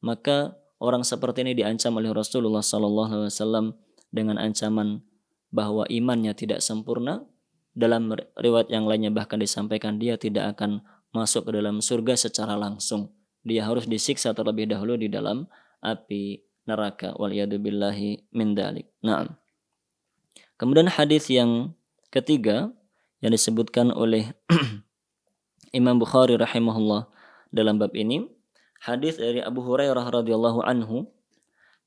maka orang seperti ini diancam oleh Rasulullah SAW dengan ancaman bahwa imannya tidak sempurna. Dalam riwayat yang lainnya bahkan disampaikan dia tidak akan masuk ke dalam surga secara langsung. Dia harus disiksa terlebih dahulu di dalam api neraka. Wal'iyadzubillahi min dalik. Nah, kemudian hadis yang ketiga yang disebutkan oleh Imam Bukhari rahimahullah dalam bab ini. Hadis dari Abu Hurairah radhiyallahu anhu,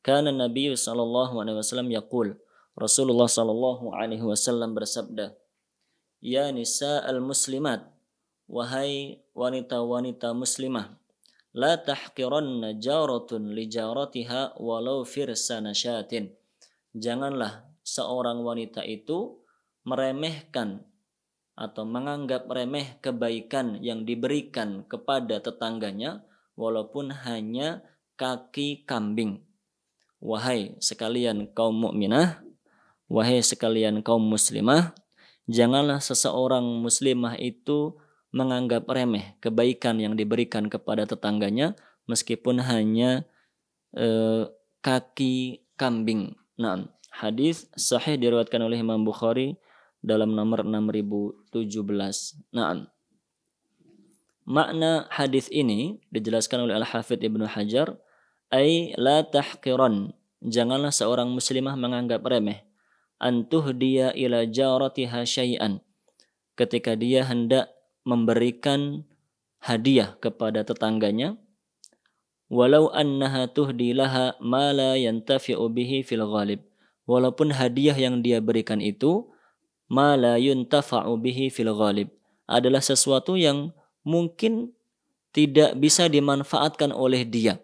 kana Nabi sallallahu alaihi wasallam yaqul, Rasulullah sallallahu alaihi wasallam bersabda, ya nisa al-muslimat, wahai wanita-wanita muslimah, la tahqiranna jaratun li jaratiha walau firsana syatin. Janganlah seorang wanita itu meremehkan atau menganggap remeh kebaikan yang diberikan kepada tetangganya walaupun hanya kaki kambing. Wahai sekalian kaum mukminah, wahai sekalian kaum muslimah, janganlah seseorang muslimah itu menganggap remeh kebaikan yang diberikan kepada tetangganya meskipun hanya kaki kambing. Nah, hadis sahih diriwayatkan oleh Imam Bukhari dalam nomor 6017. Nah, makna hadis ini dijelaskan oleh Al-Hafidz Ibnu Hajar, ai la tahqiran, janganlah seorang muslimah menganggap remeh antuhdiya ila jaratiha syai'an, ketika dia hendak memberikan hadiah kepada tetangganya, walau annaha tuhdi laha ma la yantafi'u bihi fil ghalib, walaupun hadiah yang dia berikan itu ma la yuntafa'u bihi fil ghalib, adalah sesuatu yang mungkin tidak bisa dimanfaatkan oleh dia.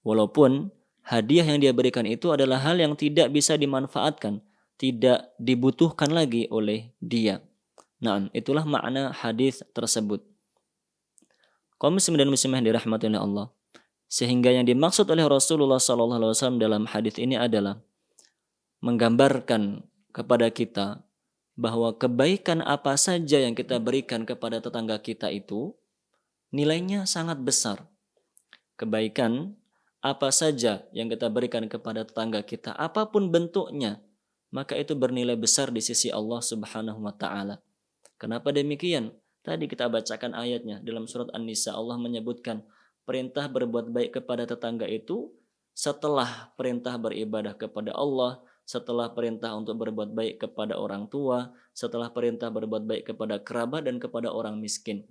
Walaupun hadiah yang dia berikan itu adalah hal yang tidak bisa dimanfaatkan, tidak dibutuhkan lagi oleh dia. Nah, itulah makna hadis tersebut. Kaum muslimin dan muslimah yang dirahmati oleh Allah. Sehingga yang dimaksud oleh Rasulullah SAW dalam hadis ini adalah menggambarkan kepada kita bahwa kebaikan apa saja yang kita berikan kepada tetangga kita itu nilainya sangat besar. Kebaikan apa saja yang kita berikan kepada tetangga kita, apapun bentuknya, maka itu bernilai besar di sisi Allah Subhanahu wa taala. Kenapa demikian? Tadi kita bacakan ayatnya dalam surat An-Nisa, Allah menyebutkan perintah berbuat baik kepada tetangga itu setelah perintah beribadah kepada Allah, setelah perintah untuk berbuat baik kepada orang tua, setelah perintah berbuat baik kepada kerabat dan kepada orang miskin.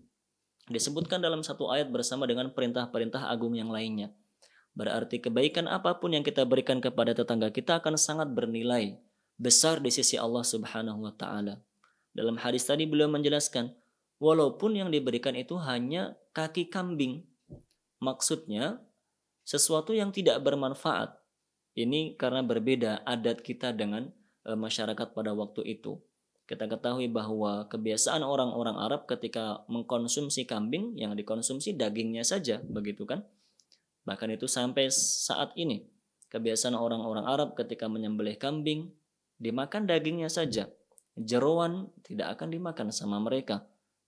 Disebutkan dalam satu ayat bersama dengan perintah-perintah agung yang lainnya. Berarti kebaikan apapun yang kita berikan kepada tetangga kita akan sangat bernilai besar di sisi Allah Subhanahu wa taala. Dalam hadis tadi beliau menjelaskan, walaupun yang diberikan itu hanya kaki kambing. Maksudnya sesuatu yang tidak bermanfaat. Ini karena berbeda adat kita dengan masyarakat pada waktu itu. Kita ketahui bahwa kebiasaan orang-orang Arab ketika mengkonsumsi kambing, yang dikonsumsi dagingnya saja, begitu kan? Bahkan itu sampai saat ini. Kebiasaan orang-orang Arab ketika menyembelih kambing, dimakan dagingnya saja. Jeroan tidak akan dimakan sama mereka.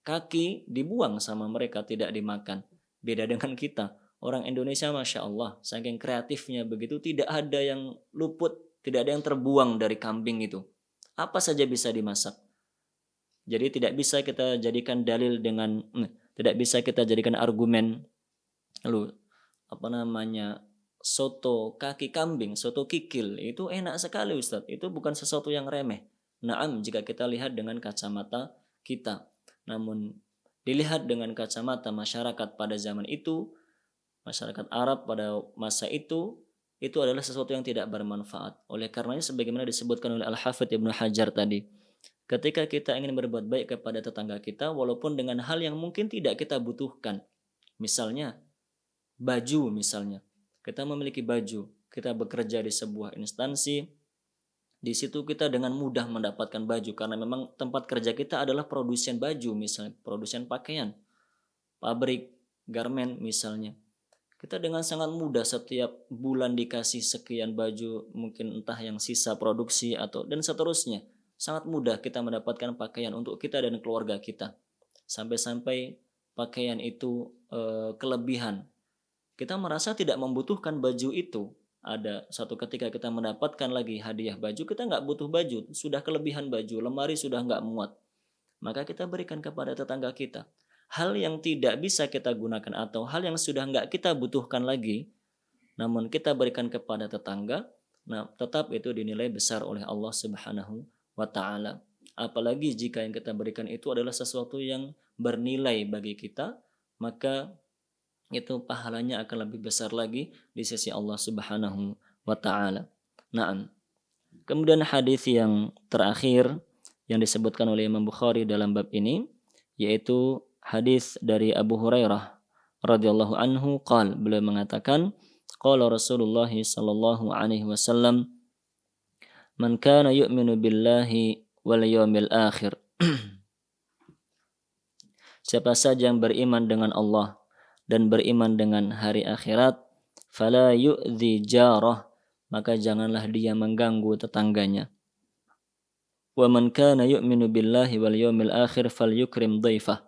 Kaki dibuang sama mereka, tidak dimakan. Beda dengan kita. Orang Indonesia Masya Allah, saking kreatifnya begitu, tidak ada yang luput, tidak ada yang terbuang dari kambing itu. Apa saja bisa dimasak. Jadi tidak bisa kita jadikan dalil dengan, tidak bisa kita jadikan argumen, soto kaki kambing, soto kikil, itu enak sekali Ustadz. Itu bukan sesuatu yang remeh. Naam, jika kita lihat dengan kacamata kita. Namun dilihat dengan kacamata masyarakat pada zaman itu, masyarakat Arab pada masa itu adalah sesuatu yang tidak bermanfaat. Oleh karenanya sebagaimana disebutkan oleh Al-Hafidz Ibnu Hajar tadi, ketika kita ingin berbuat baik kepada tetangga kita walaupun dengan hal yang mungkin tidak kita butuhkan. Misalnya baju misalnya. Kita memiliki baju, kita bekerja di sebuah instansi, di situ kita dengan mudah mendapatkan baju karena memang tempat kerja kita adalah produsen baju, misalnya produsen pakaian, pabrik, garment misalnya. Kita dengan sangat mudah setiap bulan dikasih sekian baju, mungkin entah yang sisa produksi atau dan seterusnya. Sangat mudah kita mendapatkan pakaian untuk kita dan keluarga kita. Sampai-sampai pakaian itu kelebihan. Kita merasa tidak membutuhkan baju itu. Ada satu ketika kita mendapatkan lagi hadiah baju, kita nggak butuh baju, sudah kelebihan baju, lemari sudah nggak muat. Maka kita berikan kepada tetangga kita. Hal yang tidak bisa kita gunakan atau hal yang sudah nggak kita butuhkan lagi, namun kita berikan kepada tetangga, nah tetap itu dinilai besar oleh Allah Subhanahu wa taala. Apalagi jika yang kita berikan itu adalah sesuatu yang bernilai bagi kita, maka itu pahalanya akan lebih besar lagi di sisi Allah Subhanahu wa taala. Naam. Kemudian hadis yang terakhir yang disebutkan oleh Imam Bukhari dalam bab ini yaitu hadis dari Abu Hurairah radhiyallahu anhu beliau mengatakan qala Rasulullah sallallahu alaihi wasallam man kana yu'minu billahi wal yawmil akhir. Siapa saja yang beriman dengan Allah dan beriman dengan hari akhirat, fala yu'dhi jarah, maka janganlah dia mengganggu tetangganya. Wa man kana yu'minu billahi wal yawmil akhir falyukrim dhaifah.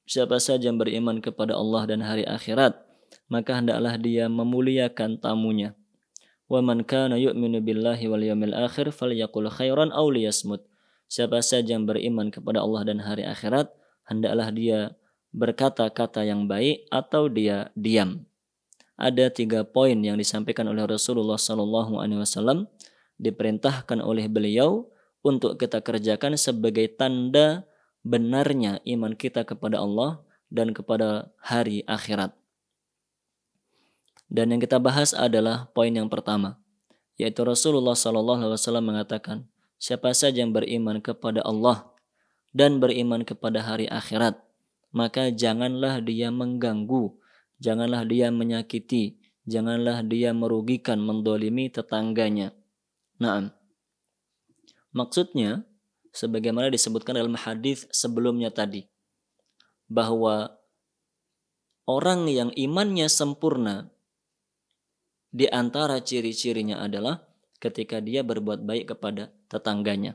Siapa saja yang beriman kepada Allah dan hari akhirat, maka hendaklah dia memuliakan tamunya. Wa man kana yu'minu billahi wal yawmil akhir falyaqul khairan aw liyasmut. Siapa saja yang beriman kepada Allah dan hari akhirat, hendaklah dia berkata-kata yang baik atau dia diam. Ada 3 poin yang disampaikan oleh Rasulullah SAW diperintahkan oleh beliau untuk kita kerjakan sebagai tanda benarnya iman kita kepada Allah dan kepada hari akhirat. Dan yang kita bahas adalah poin yang pertama, yaitu Rasulullah SAW mengatakan, siapa saja yang beriman kepada Allah dan beriman kepada hari akhirat, maka janganlah dia mengganggu, janganlah dia menyakiti, janganlah dia merugikan, mendolimi tetangganya. Naam. Maksudnya, sebagaimana disebutkan dalam hadis sebelumnya tadi, bahwa orang yang imannya sempurna, di antara ciri-cirinya adalah ketika dia berbuat baik kepada tetangganya.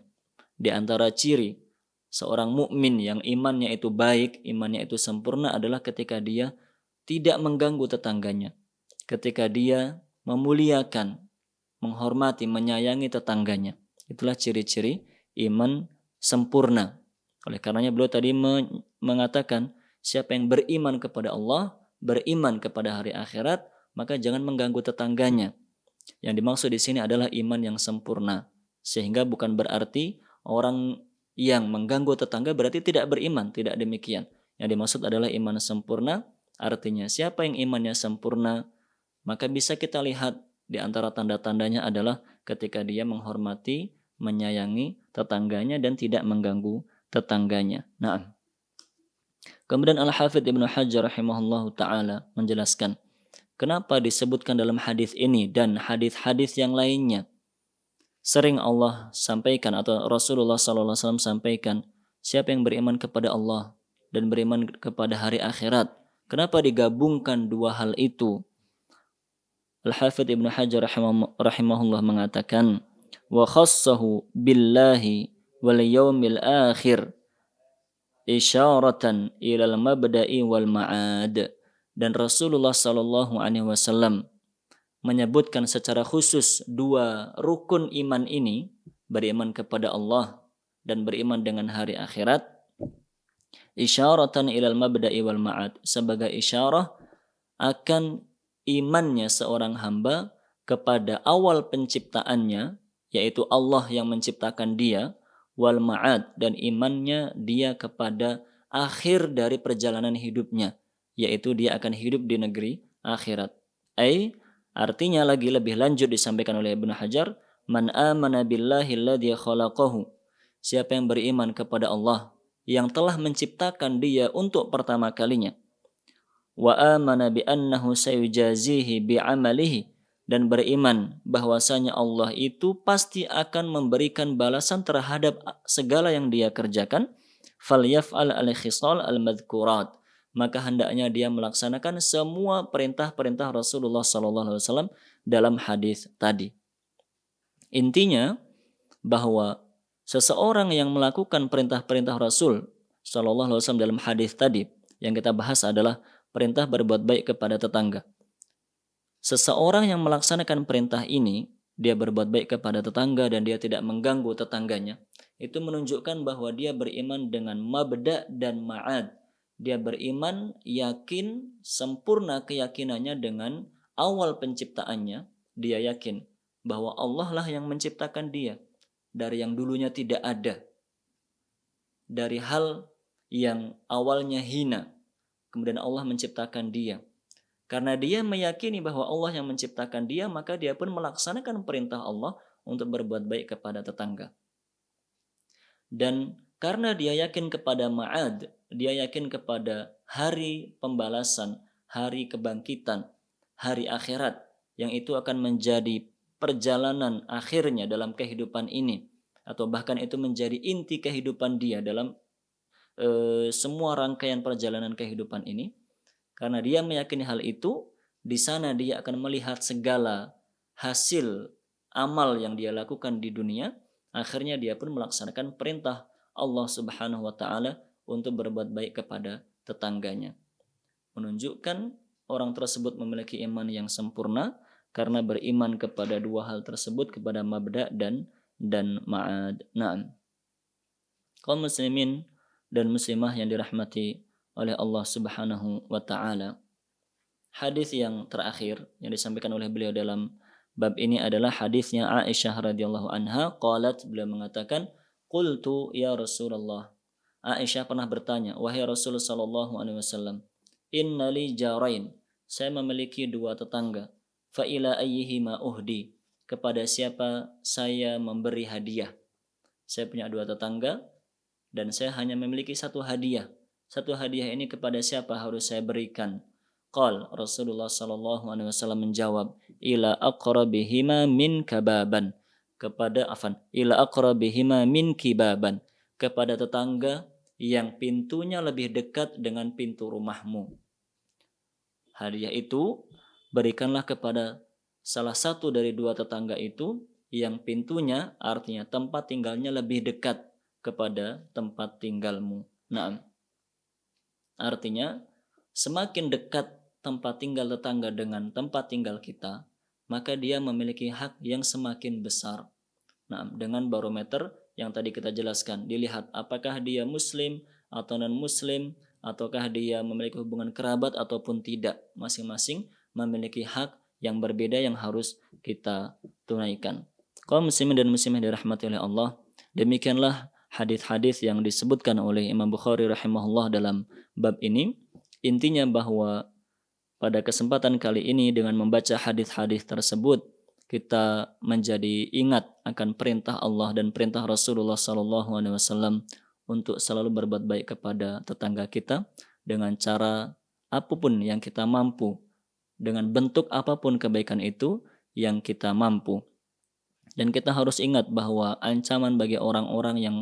Di antara ciri seorang mukmin yang imannya itu baik, imannya itu sempurna adalah ketika dia tidak mengganggu tetangganya. Ketika dia memuliakan, menghormati, menyayangi tetangganya. Itulah ciri-ciri iman sempurna. Oleh karenanya beliau tadi mengatakan, siapa yang beriman kepada Allah, beriman kepada hari akhirat, maka jangan mengganggu tetangganya. Yang dimaksud di sini adalah iman yang sempurna. Sehingga bukan berarti orang yang mengganggu tetangga berarti tidak beriman, tidak demikian. Yang dimaksud adalah iman sempurna, artinya siapa yang imannya sempurna, maka bisa kita lihat di antara tanda-tandanya adalah ketika dia menghormati, menyayangi tetangganya dan tidak mengganggu tetangganya. Nah, kemudian Al-Hafidz Ibnu Hajar rahimahullahu taala menjelaskan kenapa disebutkan dalam hadis ini dan hadis-hadis yang lainnya. Sering Allah sampaikan atau Rasulullah SAW sampaikan, siapa yang beriman kepada Allah dan beriman kepada hari akhirat. Kenapa digabungkan 2 hal itu? Al-Hafidz Ibnu Hajar rahimahullah mengatakan, wa khassahu billahi wal yawmil akhir isyaratan ilal mabda'i wal ma'ad. Dan Rasulullah SAW menyebutkan secara khusus 2 rukun iman ini, beriman kepada Allah dan beriman dengan hari akhirat, isyaratan ilal mabda'i wal ma'ad, sebagai isyarah akan imannya seorang hamba kepada awal penciptaannya, yaitu Allah yang menciptakan dia, wal ma'ad, dan imannya dia kepada akhir dari perjalanan hidupnya, yaitu dia akan hidup di negeri akhirat. Artinya lagi lebih lanjut disampaikan oleh Ibnu Hajar, man amana billahi alladhi khalaqahu, siapa yang beriman kepada Allah yang telah menciptakan dia untuk pertama kalinya, wa amana bi annahu sayujazihi bi amalihi, dan beriman bahwasanya Allah itu pasti akan memberikan balasan terhadap segala yang dia kerjakan, falyaf'al al-khisal al-madhkurat, maka hendaknya dia melaksanakan semua perintah-perintah Rasulullah SAW dalam hadis tadi. Intinya bahwa seseorang yang melakukan perintah-perintah Rasul SAW dalam hadis tadi yang kita bahas adalah perintah berbuat baik kepada tetangga. Seseorang yang melaksanakan perintah ini, dia berbuat baik kepada tetangga dan dia tidak mengganggu tetangganya, itu menunjukkan bahwa dia beriman dengan mabda dan ma'ad. Dia beriman, yakin, sempurna keyakinannya dengan awal penciptaannya. Dia yakin bahwa Allah lah yang menciptakan dia dari yang dulunya tidak ada. dari hal yang awalnya hina, kemudian Allah menciptakan dia. Karena dia meyakini bahwa Allah yang menciptakan dia, maka dia pun melaksanakan perintah Allah untuk berbuat baik kepada tetangga. Dan karena dia yakin kepada ma'ad, dia yakin kepada hari pembalasan, hari kebangkitan, hari akhirat, yang itu akan menjadi perjalanan akhirnya dalam kehidupan ini, atau bahkan itu menjadi inti kehidupan dia dalam semua rangkaian perjalanan kehidupan ini. Karena dia meyakini hal itu, di sana dia akan melihat segala hasil amal yang dia lakukan di dunia. Akhirnya dia pun melaksanakan perintah Allah Subhanahu wa taala untuk berbuat baik kepada tetangganya. Menunjukkan orang tersebut memiliki iman yang sempurna karena beriman kepada dua hal tersebut, kepada mabda dan ma'ad. Naam. Kaum muslimin dan muslimah yang dirahmati oleh Allah Subhanahu wa taala. Hadis yang terakhir yang disampaikan oleh beliau dalam bab ini adalah hadisnya Aisyah radhiyallahu anha. Qalat, beliau mengatakan, qultu ya Rasulullah. Aisyah pernah bertanya, wahai Rasul sallallahu alaihi wasallam, innali jarain, saya memiliki dua tetangga, fa ila ayyihima uhdi, kepada siapa saya memberi hadiah. Saya punya dua tetangga dan saya hanya memiliki satu hadiah. Satu hadiah ini kepada siapa harus saya berikan? Qal, Rasulullah sallallahu alaihi wasallam menjawab, ila aqrabihima min kababan, ila aqrabihima min kibaban, kepada tetangga yang pintunya lebih dekat dengan pintu rumahmu. Hadiah itu berikanlah kepada salah satu dari dua tetangga itu yang pintunya, artinya tempat tinggalnya, lebih dekat kepada tempat tinggalmu. Nah, artinya semakin dekat tempat tinggal tetangga dengan tempat tinggal kita, maka dia memiliki hak yang semakin besar. Nah, dengan barometer yang tadi kita jelaskan, dilihat apakah dia muslim atau non-muslim, ataukah dia memiliki hubungan kerabat ataupun tidak. Masing-masing memiliki hak yang berbeda yang harus kita tunaikan. Kaum muslimin dan muslimah dirahmati oleh Allah, demikianlah hadis-hadis yang disebutkan oleh Imam Bukhari rahimahullah dalam bab ini. Intinya bahwa pada kesempatan kali ini dengan membaca hadis-hadis tersebut, kita menjadi ingat akan perintah Allah dan perintah Rasulullah SAW untuk selalu berbuat baik kepada tetangga kita dengan cara apapun yang kita mampu, dengan bentuk apapun kebaikan itu yang kita mampu. Dan kita harus ingat bahwa ancaman bagi orang-orang yang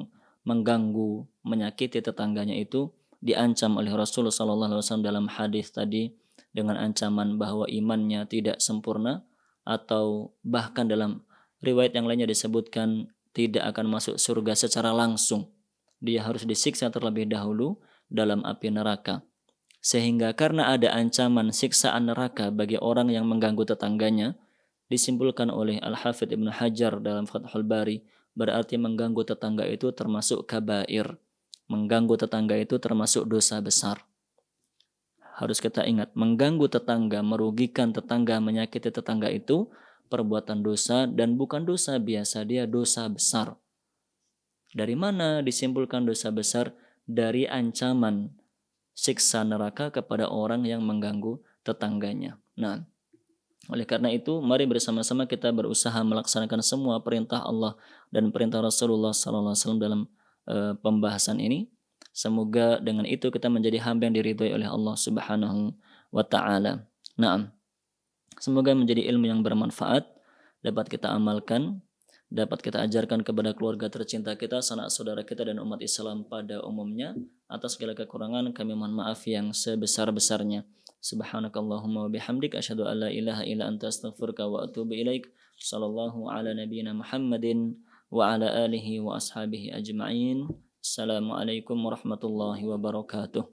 mengganggu, menyakiti tetangganya itu diancam oleh Rasulullah SAW dalam hadis tadi dengan ancaman bahwa imannya tidak sempurna, atau bahkan dalam riwayat yang lainnya disebutkan tidak akan masuk surga secara langsung. Dia harus disiksa terlebih dahulu dalam api neraka. Sehingga karena ada ancaman siksaan neraka bagi orang yang mengganggu tetangganya, disimpulkan oleh Al-Hafidh Ibnu Hajar dalam Fathul Bari, berarti mengganggu tetangga itu termasuk kabair. Mengganggu tetangga itu termasuk dosa besar. Harus kita ingat, mengganggu tetangga, merugikan tetangga, menyakiti tetangga itu perbuatan dosa, dan bukan dosa biasa, dia dosa besar. Dari mana disimpulkan dosa besar? Dari ancaman siksa neraka kepada orang yang mengganggu tetangganya. Nah, oleh karena itu, mari bersama-sama kita berusaha melaksanakan semua perintah Allah dan perintah Rasulullah SAW dalam pembahasan ini. Semoga dengan itu kita menjadi hamba yang diridhai oleh Allah Subhanahu wa taala. Naam. Semoga menjadi ilmu yang bermanfaat, dapat kita amalkan, dapat kita ajarkan kepada keluarga tercinta kita, sanak saudara kita, dan umat Islam pada umumnya. Atas segala kekurangan kami mohon maaf yang sebesar-besarnya. Subhanakallahumma wa bihamdik, asyhadu an la ilaha illa anta, astaghfiruka wa atubu ilaik. Sallallahu ala nabiyyina Muhammadin wa ala alihi wa ashabihi ajma'in. Assalamualaikum warahmatullahi wabarakatuh.